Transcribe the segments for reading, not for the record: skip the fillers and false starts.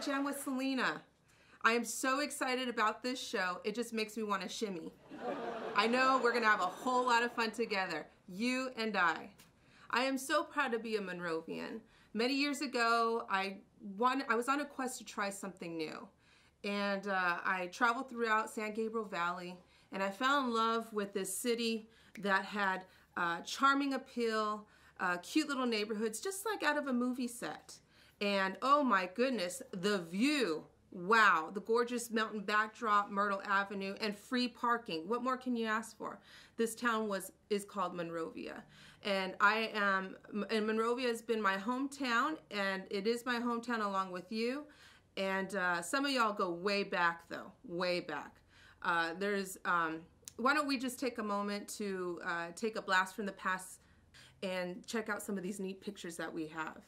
Gem with Salina. I am so excited about this show, it just makes me want to shimmy. I know we're going to have a whole lot of fun together, you and I. I am so proud to be a Monrovian. Many years ago, I was on a quest to try something new. And I traveled throughout San Gabriel Valley, and I fell in love with this city that had charming appeal, cute little neighborhoods, just like out of a movie set. And oh my goodness, the view. Wow, the gorgeous mountain backdrop, Myrtle Avenue, and free parking. What more can you ask for? This town is called Monrovia. And Monrovia has been my hometown, and it is my hometown along with you. And some of y'all go way back though, way back. Why don't we just take a moment to take a blast from the past and check out some of these neat pictures that we have.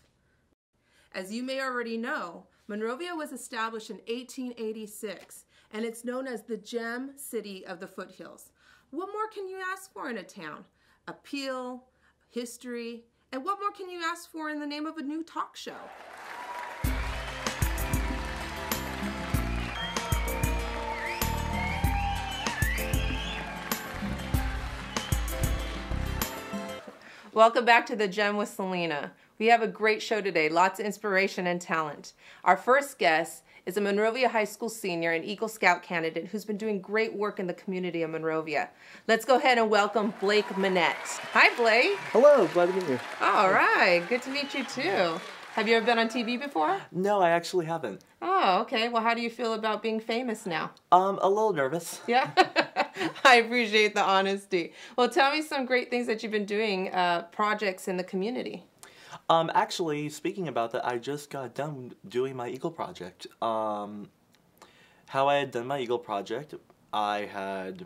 As you may already know, Monrovia was established in 1886, and it's known as the Gem City of the Foothills. What more can you ask for in a town? Appeal, history, and what more can you ask for in the name of a new talk show? Welcome back to the Gem with Salina. We have a great show today, lots of inspiration and talent. Our first guest is a Monrovia High School senior and Eagle Scout candidate who's been doing great work in the community of Monrovia. Let's go ahead and welcome Blake Manette. Hi, Blake. Hello, glad to meet you. All right, good to meet you too. Have you ever been on TV before? No, I actually haven't. Oh, okay. Well, how do you feel about being famous now? A little nervous. Yeah? I appreciate the honesty. Well, tell me some great things that you've been doing, projects in the community. Actually, speaking about that, I just got done doing my Eagle project. How I had done my Eagle project, I had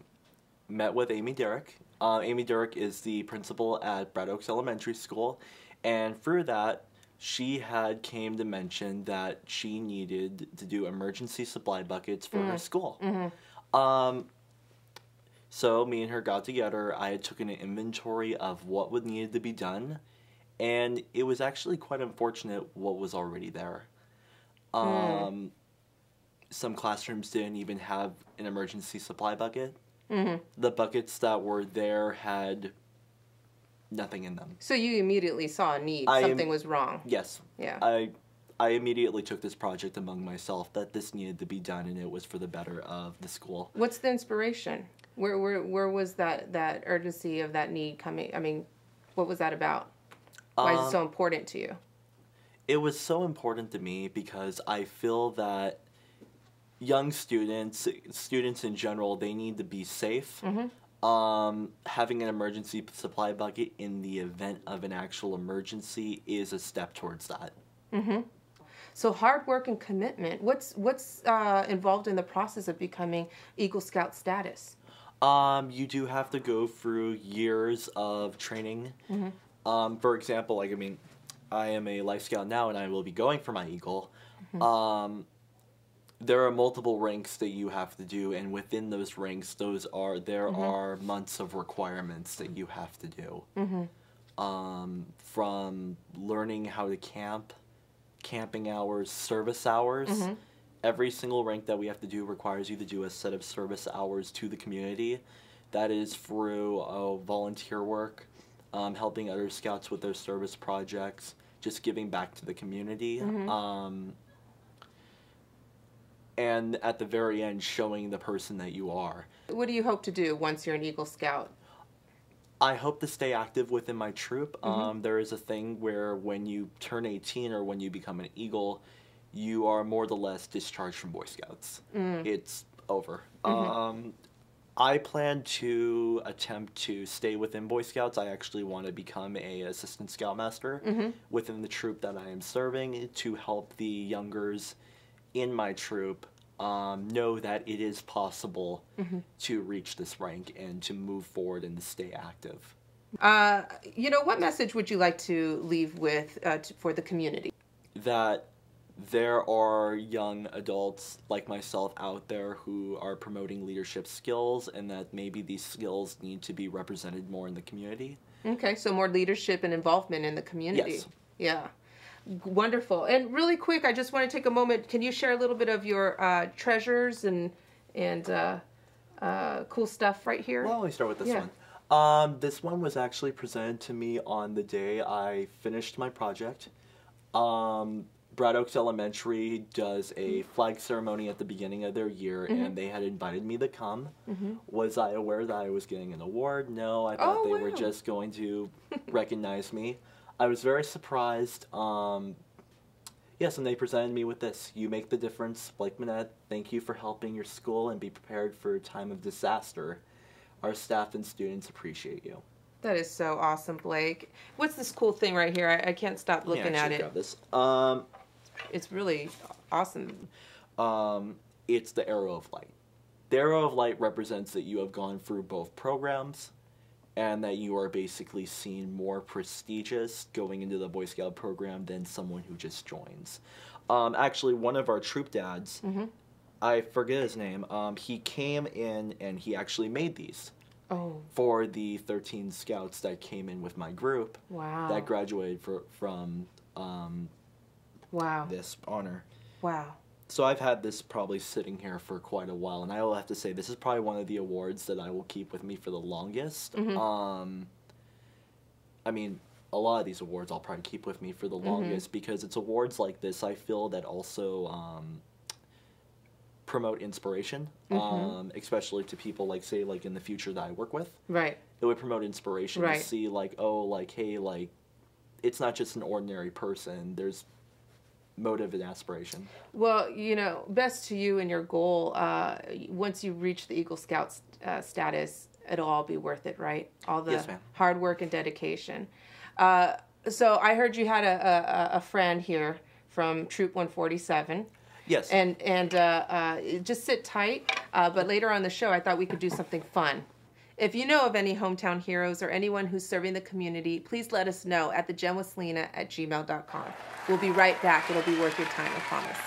met with Amy Derrick. Amy Derrick is the principal at Brad Oaks Elementary School, and through that, she had came to mention that she needed to do emergency supply buckets for her school. So me and her got together. I took an inventory of what would needed to be done, and it was actually quite unfortunate what was already there. Some classrooms didn't even have an emergency supply bucket. The buckets that were there had nothing in them. So you immediately saw a need, something was wrong. Yes. Yeah. I immediately took this project among myself that this needed to be done, and it was for the better of the school. What's the inspiration? Where was that urgency of that need coming? I mean, what was that about? Why is it so important to you? It was so important to me because I feel that young students in general, they need to be safe. Having an emergency supply bucket in the event of an actual emergency is a step towards that. So hard work and commitment. What's involved in the process of becoming Eagle Scout status? You do have to go through years of training. For example, I am a Life Scout now, and I will be going for my Eagle. There are multiple ranks that you have to do, and within those ranks, there are months of requirements that you have to do. From learning how to camp, camping hours, service hours. Every single rank that we have to do requires you to do a set of service hours to the community. That is through volunteer work, helping other scouts with their service projects, just giving back to the community. And at the very end, showing the person that you are. What do you hope to do once you're an Eagle Scout? I hope to stay active within my troop. There is a thing where when you turn 18 or when you become an Eagle, you are more or less discharged from Boy Scouts. It's over. I plan to attempt to stay within Boy Scouts. I actually want to become a assistant scoutmaster within the troop that I am serving to help the youngers in my troop know that it is possible to reach this rank and to move forward and to stay active. What message would you like to leave with for the community? That there are young adults like myself out there who are promoting leadership skills, and that maybe these skills need to be represented more in the community. Okay, so more leadership and involvement in the community. Yes. Yeah. Wonderful. And really quick, I just want to take a moment. Can you share a little bit of your treasures and cool stuff right here? Well, let me start with this one. This one was actually presented to me on the day I finished my project. Brad Oaks Elementary does a flag ceremony at the beginning of their year, and they had invited me to come. Was I aware that I was getting an award? No, I thought they were just going to recognize me. I was very surprised. Yes, and they presented me with this. You make the difference, Blake Manette. Thank you for helping your school and be prepared for a time of disaster. Our staff and students appreciate you. That is so awesome, Blake. What's this cool thing right here? I can't stop looking at it. Grab this. It's really awesome. It's the Arrow of Light. The Arrow of Light represents that you have gone through both programs and that you are basically seen more prestigious going into the Boy Scout program than someone who just joins. Actually, one of our troop dads, I forget his name, he came in and he actually made these. For the 13 scouts that came in with my group. Wow. That graduated from this honor. Wow. So I've had this probably sitting here for quite a while, and I will have to say this is probably one of the awards that I will keep with me for the longest. I mean, a lot of these awards I'll probably keep with me for the longest because it's awards like this I feel that also promote inspiration, especially to people like, say, like in the future that I work with. Right. It would promote inspiration to see like, oh, like, hey, like, it's not just an ordinary person. There's motive and aspiration. Well, you know, best to you and your goal. Once you reach the Eagle Scout status, it'll all be worth it, right? All the hard work and dedication. So I heard you had a friend here from Troop 147. Yes. And just sit tight. But later on the show, I thought we could do something fun. If you know of any hometown heroes or anyone who's serving the community, please let us know at thegymwithsalina@gmail.com. We'll be right back. It'll be worth your time, I promise.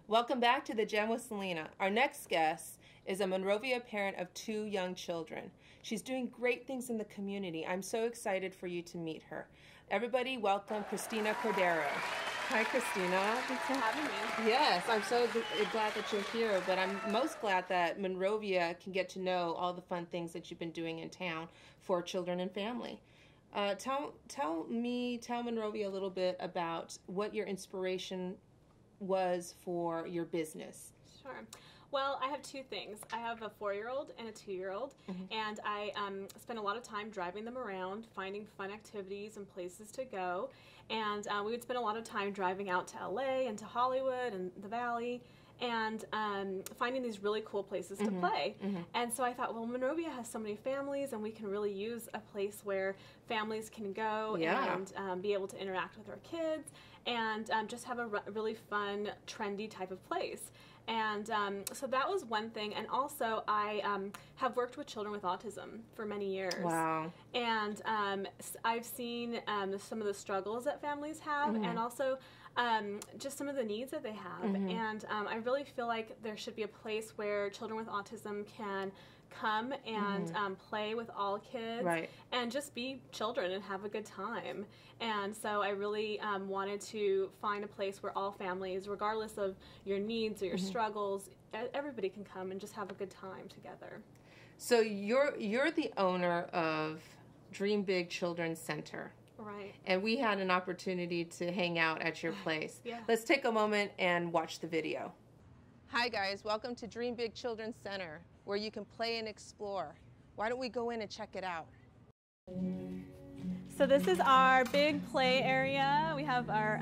Welcome back to The Gem with Salina. Our next guest is a Monrovia parent of 2 young children. She's doing great things in the community. I'm so excited for you to meet her. Everybody welcome Christina Cordero. Hi, Christina. Thanks for having me. Yes, I'm so glad that you're here, but I'm most glad that Monrovia can get to know all the fun things that you've been doing in town for children and family. Tell Monrovia a little bit about what your inspiration was for your business. Sure. Well, I have 2 things. I have a 4-year-old and a 2-year-old, and I spend a lot of time driving them around, finding fun activities and places to go. And we would spend a lot of time driving out to LA and to Hollywood and the Valley, and finding these really cool places to play. And so I thought, well, Monrovia has so many families, and we can really use a place where families can go and be able to interact with our kids and just have a really fun, trendy type of place. And so that was one thing. And also, I have worked with children with autism for many years. Wow. And I've seen some of the struggles that families have, and also just some of the needs that they have. And I really feel like there should be a place where children with autism can come and play with all kids and just be children and have a good time. And so I really wanted to find a place where all families, regardless of your needs or your struggles, everybody can come and just have a good time together. So you're the owner of Dream Big Children's Center. Right. And we had an opportunity to hang out at your place. Let's take a moment and watch the video. Hi guys, welcome to Dream Big Children's Center, where you can play and explore. Why don't we go in and check it out? So this is our big play area. We have our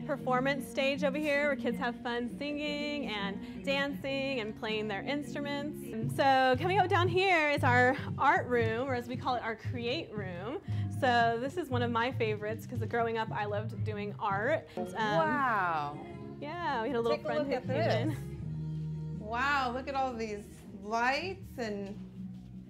performance stage over here where kids have fun singing and dancing and playing their instruments. And so coming up down here is our art room, or as we call it, our create room. So this is one of my favorites because growing up I loved doing art. Wow. Yeah, we had a little friend who came in. Wow, look at all these lights and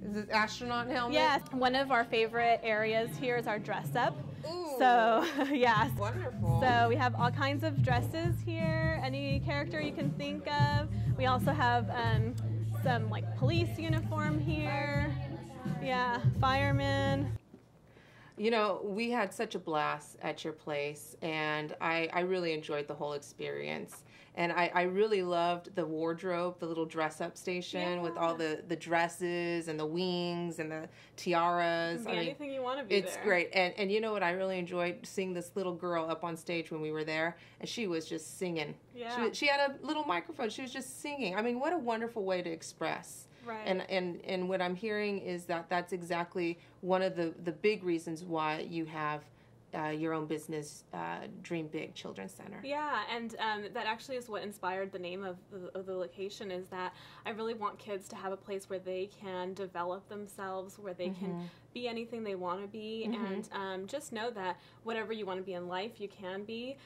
Is this astronaut helmet? Yes, one of our favorite areas here is our dress up. Ooh. So, yes. Wonderful. So we have all kinds of dresses here, any character you can think of. We also have some like police uniform here. Yeah, firemen. You know, we had such a blast at your place, and I really enjoyed the whole experience. And I really loved the wardrobe, the little dress-up station with all the dresses and the wings and the tiaras. Anything you want to be it's great. And you know what? I really enjoyed seeing this little girl up on stage when we were there, and she was just singing. Yeah. She had a little microphone. She was just singing. I mean, what a wonderful way to express. Right. And what I'm hearing is that that's exactly one of the big reasons why you have your own business, Dream Big Children's Center. Yeah, and that actually is what inspired the name of the location, is that I really want kids to have a place where they can develop themselves, where they can be anything they want to be, and just know that whatever you want to be in life, you can be.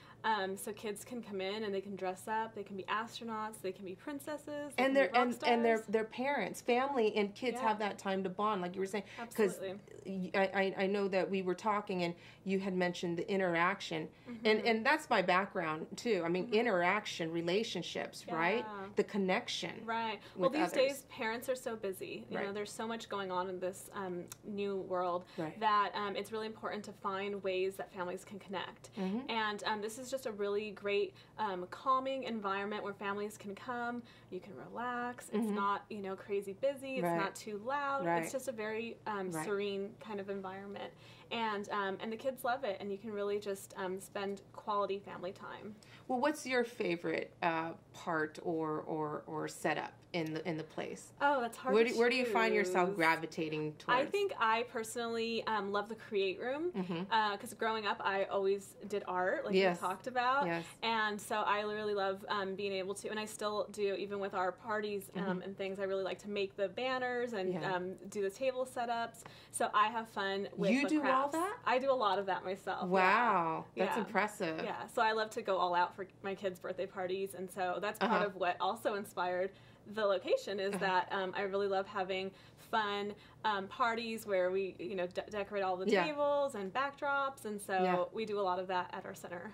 So kids can come in and they can dress up, they can be astronauts, they can be princesses, and their parents, family, and kids have that time to bond, like you were saying. Absolutely. Because I know that we were talking and you had mentioned the interaction, and that's my background too. I mean, interaction, relationships, right? The connection. Right. Well, these others. days parents are so busy. You know, there's so much going on in this new world that it's really important to find ways that families can connect. And this is just a really great calming environment where families can come. You can relax. It's not, you know, crazy busy. It's not too loud. It's just a very serene kind of environment. And the kids love it, and you can really just spend quality family time. Well, what's your favorite part or setup in the place? Oh, that's hard. Where do you find yourself gravitating towards? I think I personally love the create room because growing up I always did art, like we talked about, and so I really love being able to, and I still do even with our parties and things. I really like to make the banners and do the table setups. So I have fun with you the do crafts. all that? I do a lot of that myself. Wow, that's impressive. Yeah, so I love to go all out for my kids' birthday parties, and so that's part of what also inspired the location is that I really love having fun parties where we, you know, decorate all the tables and backdrops, and so we do a lot of that at our center.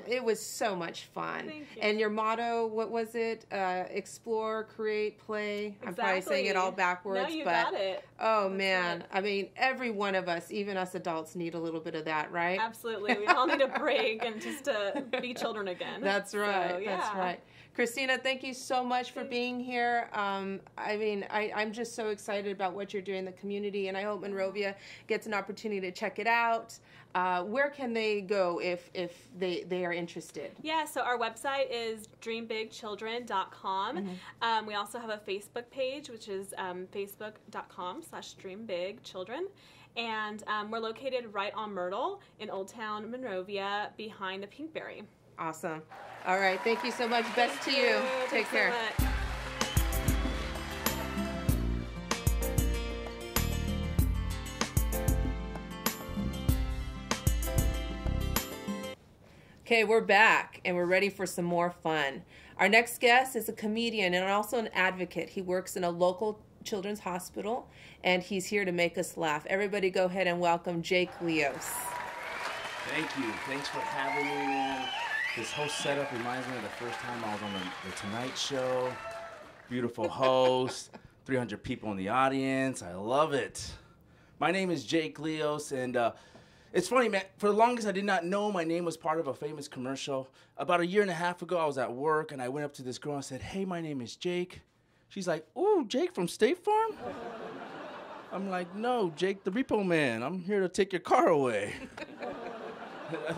It was so much fun. Thank you. And your motto, what was it? Explore, create, play. Exactly. I'm probably saying it all backwards. No, you but, got it. Oh, That's man. right. I mean, every one of us, even us adults, need a little bit of that, right? Absolutely. We all need a break and just to be children again. That's right. So, yeah. That's right. Christina, thank you so much for being here. I mean, I'm just so excited about what you're doing in the community, and I hope Monrovia gets an opportunity to check it out. Where can they go if they are interested? Yeah, so our website is dreambigchildren.com. We also have a Facebook page, which is facebook.com/dreambigchildren. And we're located right on Myrtle in Old Town Monrovia behind the Pinkberry. Awesome. All right. Thank you so much. Best to you. Take care. So much. Okay, we're back and we're ready for some more fun. Our next guest is a comedian and also an advocate. He works in a local children's hospital and he's here to make us laugh. Everybody go ahead and welcome Jake Leos. Thank you. Thanks for having me, man. This whole setup reminds me of the first time I was on the Tonight Show. Beautiful host, 300 people in the audience. I love it. My name is Jake Leos, and it's funny, man. For the longest, I did not know my name was part of a famous commercial. About a year and a half ago, I was at work, and I went up to this girl and said, "Hey, my name is Jake." She's like, "Ooh, Jake from State Farm?" I'm like, "No, Jake the Repo Man. I'm here to take your car away."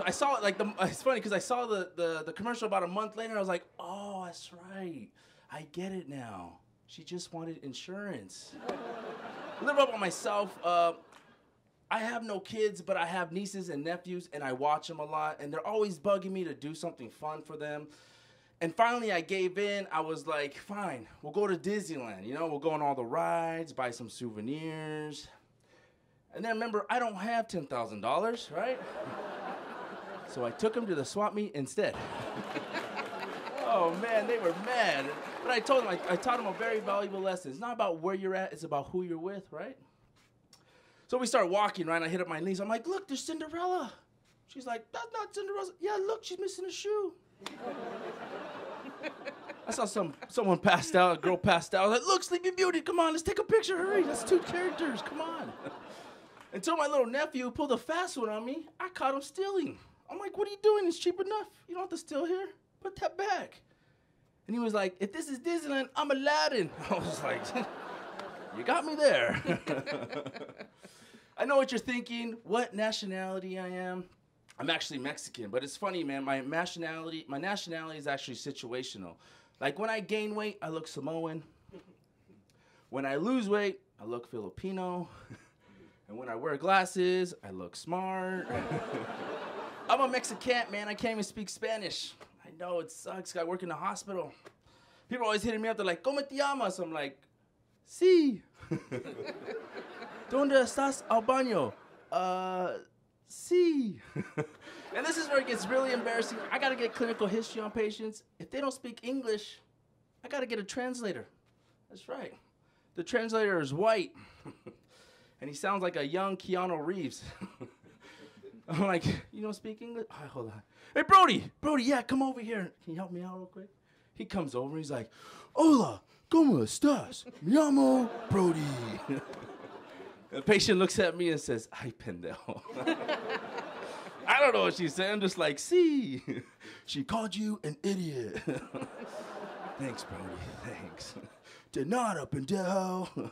I saw it it's funny because I saw the commercial about a month later and I was like, oh, that's right. I get it now. She just wanted insurance. A little bit about myself. I have no kids, but I have nieces and nephews and I watch them a lot and they're always bugging me to do something fun for them. And finally I gave in. I was like, fine, we'll go to Disneyland. You know, we'll go on all the rides, buy some souvenirs. And then remember, I don't have $10,000, right? So I took them to the swap meet instead. Oh man, they were mad. But I told him, I taught him a very valuable lesson. It's not about where you're at, it's about who you're with, right? So we start walking, right? And I hit up my knees. I'm like, look, there's Cinderella. She's like, that's not Cinderella. Yeah, look, she's missing a shoe. I saw someone passed out, a girl passed out. I was like, look, Sleeping Beauty, come on, let's take a picture, hurry. That's 2 characters, come on. Until my little nephew pulled a fast one on me, I caught him stealing. I'm like, what are you doing? It's cheap enough. You don't have to steal here. Put that back. And he was like, if this is Disneyland, I'm Aladdin. I was like, you got me there. I know what you're thinking, what nationality I am. I'm actually Mexican, but it's funny, man. My nationality is actually situational. Like when I gain weight, I look Samoan. When I lose weight, I look Filipino. And when I wear glasses, I look smart. I'm a Mexican, man. I can't even speak Spanish. I know, it sucks. I work in the hospital. People are always hitting me up. They're like, ¿Cómo te llamas? I'm like, sí. ¿Dónde estás al baño? Sí. And this is where it gets really embarrassing. I got to get clinical history on patients. If they don't speak English, I got to get a translator. That's right. The translator is white. And he sounds like a young Keanu Reeves. I'm like, you don't speak English? All right, hold on. Hey, Brody, yeah, come over here. Can you help me out real quick? He comes over and he's like, hola, ¿cómo estás? Me llamo Brody. The patient looks at me and says, ay, pendejo. I don't know what she's saying. I'm just like, see, she called you an idiot. Thanks, Brody, thanks. De nada, pendejo.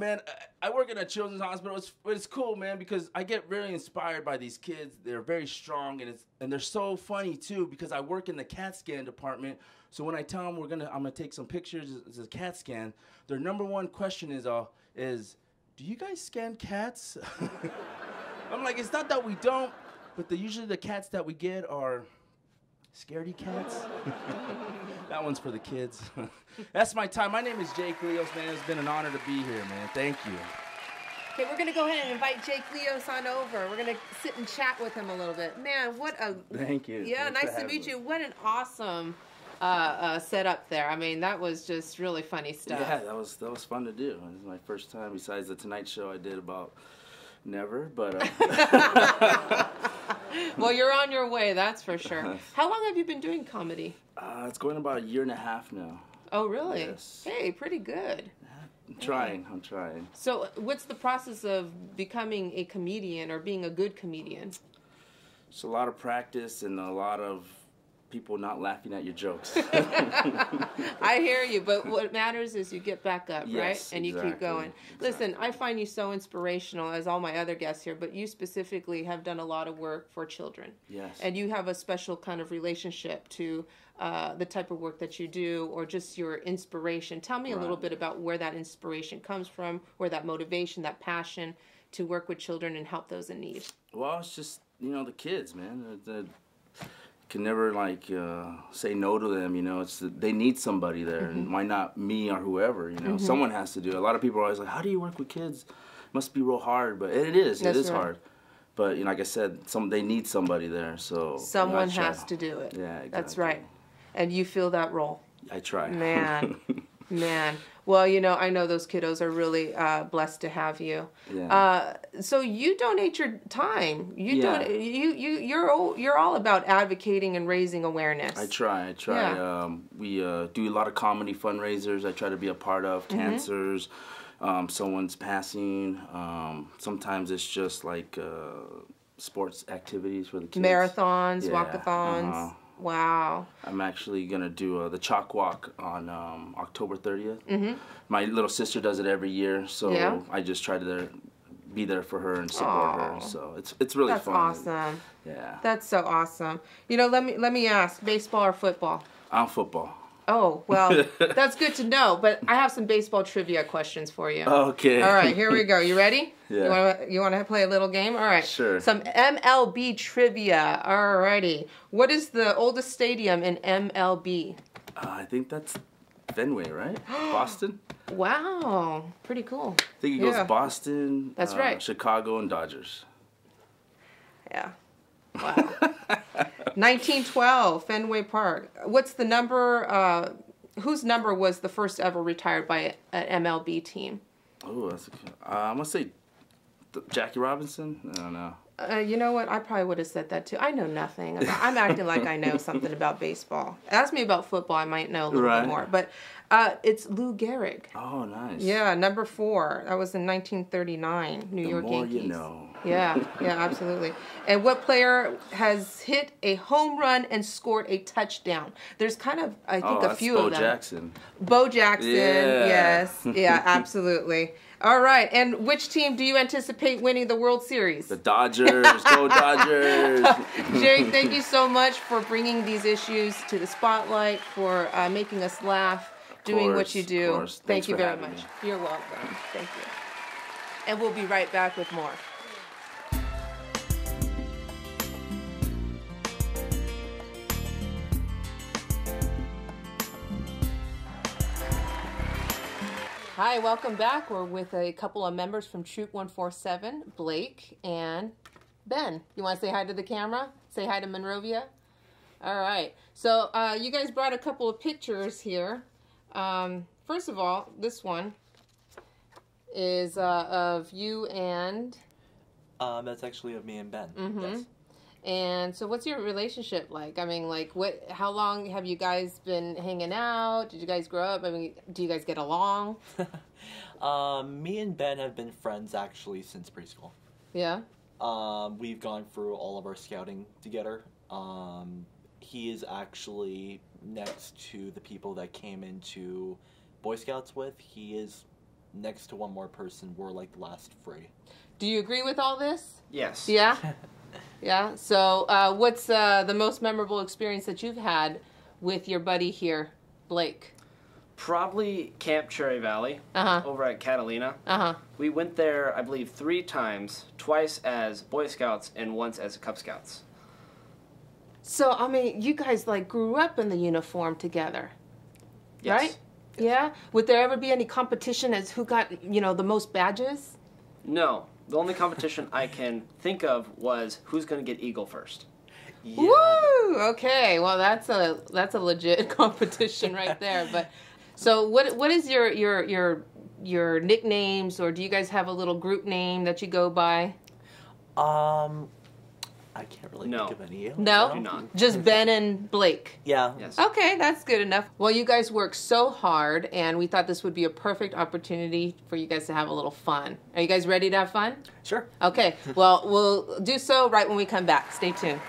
Man, I work in a children's hospital. It's cool, man, because I get really inspired by these kids. They're very strong, and they're so funny too. Because I work in the CAT scan department, so when I tell them I'm gonna take some pictures as a CAT scan, their number one question is, do you guys scan cats? I'm like, it's not that we don't, but usually the cats that we get are scaredy cats. That one's for the kids. That's my time. My name is Jake Leos, man. It's been an honor to be here, man. Thank you. Okay, we're going to go ahead and invite Jake Leos on over. We're going to sit and chat with him a little bit. Man, what a... Thank you. Yeah, Thanks nice to meet you. What an awesome setup there. I mean, that was just really funny stuff. Yeah, that was fun to do. It was my first time. Besides the Tonight Show, I did about never, but... Well, you're on your way, that's for sure. How long have you been doing comedy? It's going about 1.5 years now. Oh, really? Yes. Hey, pretty good. I'm trying. So what's the process of becoming a comedian or being a good comedian? It's a lot of practice and a lot of people not laughing at your jokes. I hear you, but what matters is you get back up, yes, right? And you keep going. Listen, I find you so inspirational, as all my other guests here, but you specifically have done a lot of work for children. Yes. And you have a special kind of relationship to the type of work that you do, or just your inspiration. Tell me a little bit about where that inspiration comes from, where that motivation, that passion to work with children and help those in need. Well, it's just, the kids, man. Can never say no to them, they need somebody there, and why not me or whoever, someone has to do it. A lot of people are always like, how do you work with kids? Must be real hard, but it is hard. But like I said, they need somebody there, so someone has to do it. Yeah, exactly. That's right. And you feel that role. I try. Man. Well, I know those kiddos are really blessed to have you. Yeah. So you donate your time. You're all about advocating and raising awareness. I try. Yeah. We do a lot of comedy fundraisers. I try to be a part of cancers. Someone's passing. Sometimes it's just like sports activities for the kids. Marathons, walkathons. Wow. I'm actually going to do the Chalk Walk on October 30th. My little sister does it every year, so I just try to be there for her and support her. So it's really fun. That's awesome. Yeah. That's so awesome. Let me ask, baseball or football? I'm football. Oh, well, that's good to know, but I have some baseball trivia questions for you. Okay. All right, here we go. You ready? Yeah. You want to play a little game? All right. Sure. Some MLB trivia. All righty. What is the oldest stadium in MLB? I think that's Fenway, right? Boston? Wow. Pretty cool. I think it goes Boston, that's right. Chicago, and Dodgers. Yeah. Wow. 1912, Fenway Park. What's the number? Whose number was the first ever retired by an MLB team? Oh, that's a good. I'm gonna say Jackie Robinson. I don't know. You know what? I probably would have said that too. I know nothing. I'm acting like I know something about baseball. Ask me about football, I might know a little bit more. But it's Lou Gehrig. Oh, nice. Yeah, number 4. That was in 1939, New York Yankees. The more you know. Yeah, absolutely. And what player has hit a home run and scored a touchdown? There's kind of, I think, a few of them. Bo Jackson. Bo Jackson, Yeah. yes. Yeah, absolutely. All right, and which team do you anticipate winning the World Series? The Dodgers. Go Dodgers. Jerry, thank you so much for bringing these issues to the spotlight, for making us laugh, doing what you do. Of course. Thank you for very having much. me. You're welcome. Thank you. And we'll be right back with more. Hi, welcome back. We're with a couple of members from Troop 147, Blake and Ben. You want to say hi to the camera? Say hi to Monrovia? All right. So you guys brought a couple of pictures here. First of all, this one is of you and... That's actually of me and Ben. Yes. And so what's your relationship like? I mean, like, how long have you guys been hanging out? Did you guys grow up? I mean, do you guys get along? Me and Ben have been friends actually since preschool. Yeah? We've gone through all of our scouting together. He is actually next to the people that came into Boy Scouts with. He is next to one more person. We're like the last 3. Do you agree with all this? Yes. Yeah? Yeah? So what's the most memorable experience that you've had with your buddy here, Blake? Probably Camp Cherry Valley over at Catalina. We went there, I believe, 3 times, twice as Boy Scouts and once as Cub Scouts. So, I mean, you guys, like, grew up in the uniform together, Yes. right? Yeah? Would there ever be any competition as who got, the most badges? No. The only competition I can think of was who's going to get Eagle first. Yeah. Woo! Okay, well, that's a legit competition right there. But so, what is your nicknames, or do you guys have a little group name that you go by? I can't really think of any. No? Do not. Just Ben and Blake? Yeah. Yes. Okay, that's good enough. Well, you guys work so hard, and we thought this would be a perfect opportunity for you guys to have a little fun. Are you guys ready to have fun? Sure. Okay, well, we'll do so right when we come back. Stay tuned.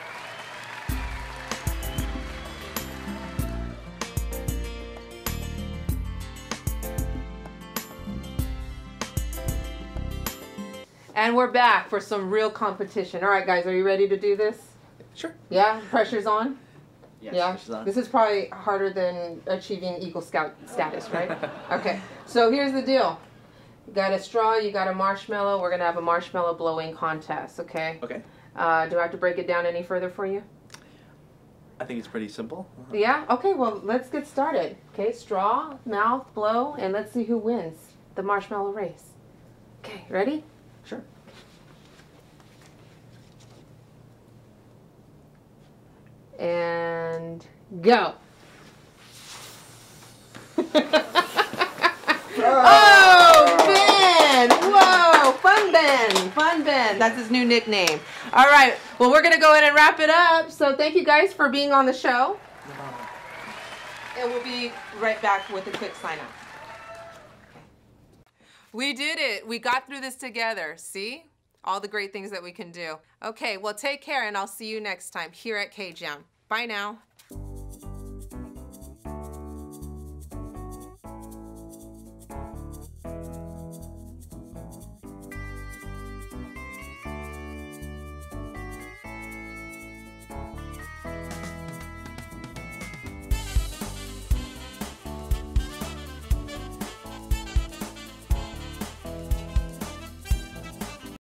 And we're back for some real competition. All right, guys, are you ready to do this? Sure. Yeah? Pressure's on? Yes. Yeah? pressure's on. This is probably harder than achieving Eagle Scout status, right? Okay, so here's the deal. You got a straw, you got a marshmallow. We're going to have a marshmallow blowing contest, okay? Okay. Do I have to break it down any further for you? I think it's pretty simple. Yeah? Okay, well, let's get started. Okay, straw, mouth, blow, and let's see who wins the marshmallow race. Okay, ready? Sure. And go. Oh, Ben! Whoa, Fun Ben! Fun Ben! That's his new nickname. All right, well, we're going to go ahead and wrap it up. So thank you guys for being on the show. And we'll be right back with a quick sign off. We did it. We got through this together. See? All the great things that we can do. Okay, well, take care, and I'll see you next time here at K-Jam. Bye now.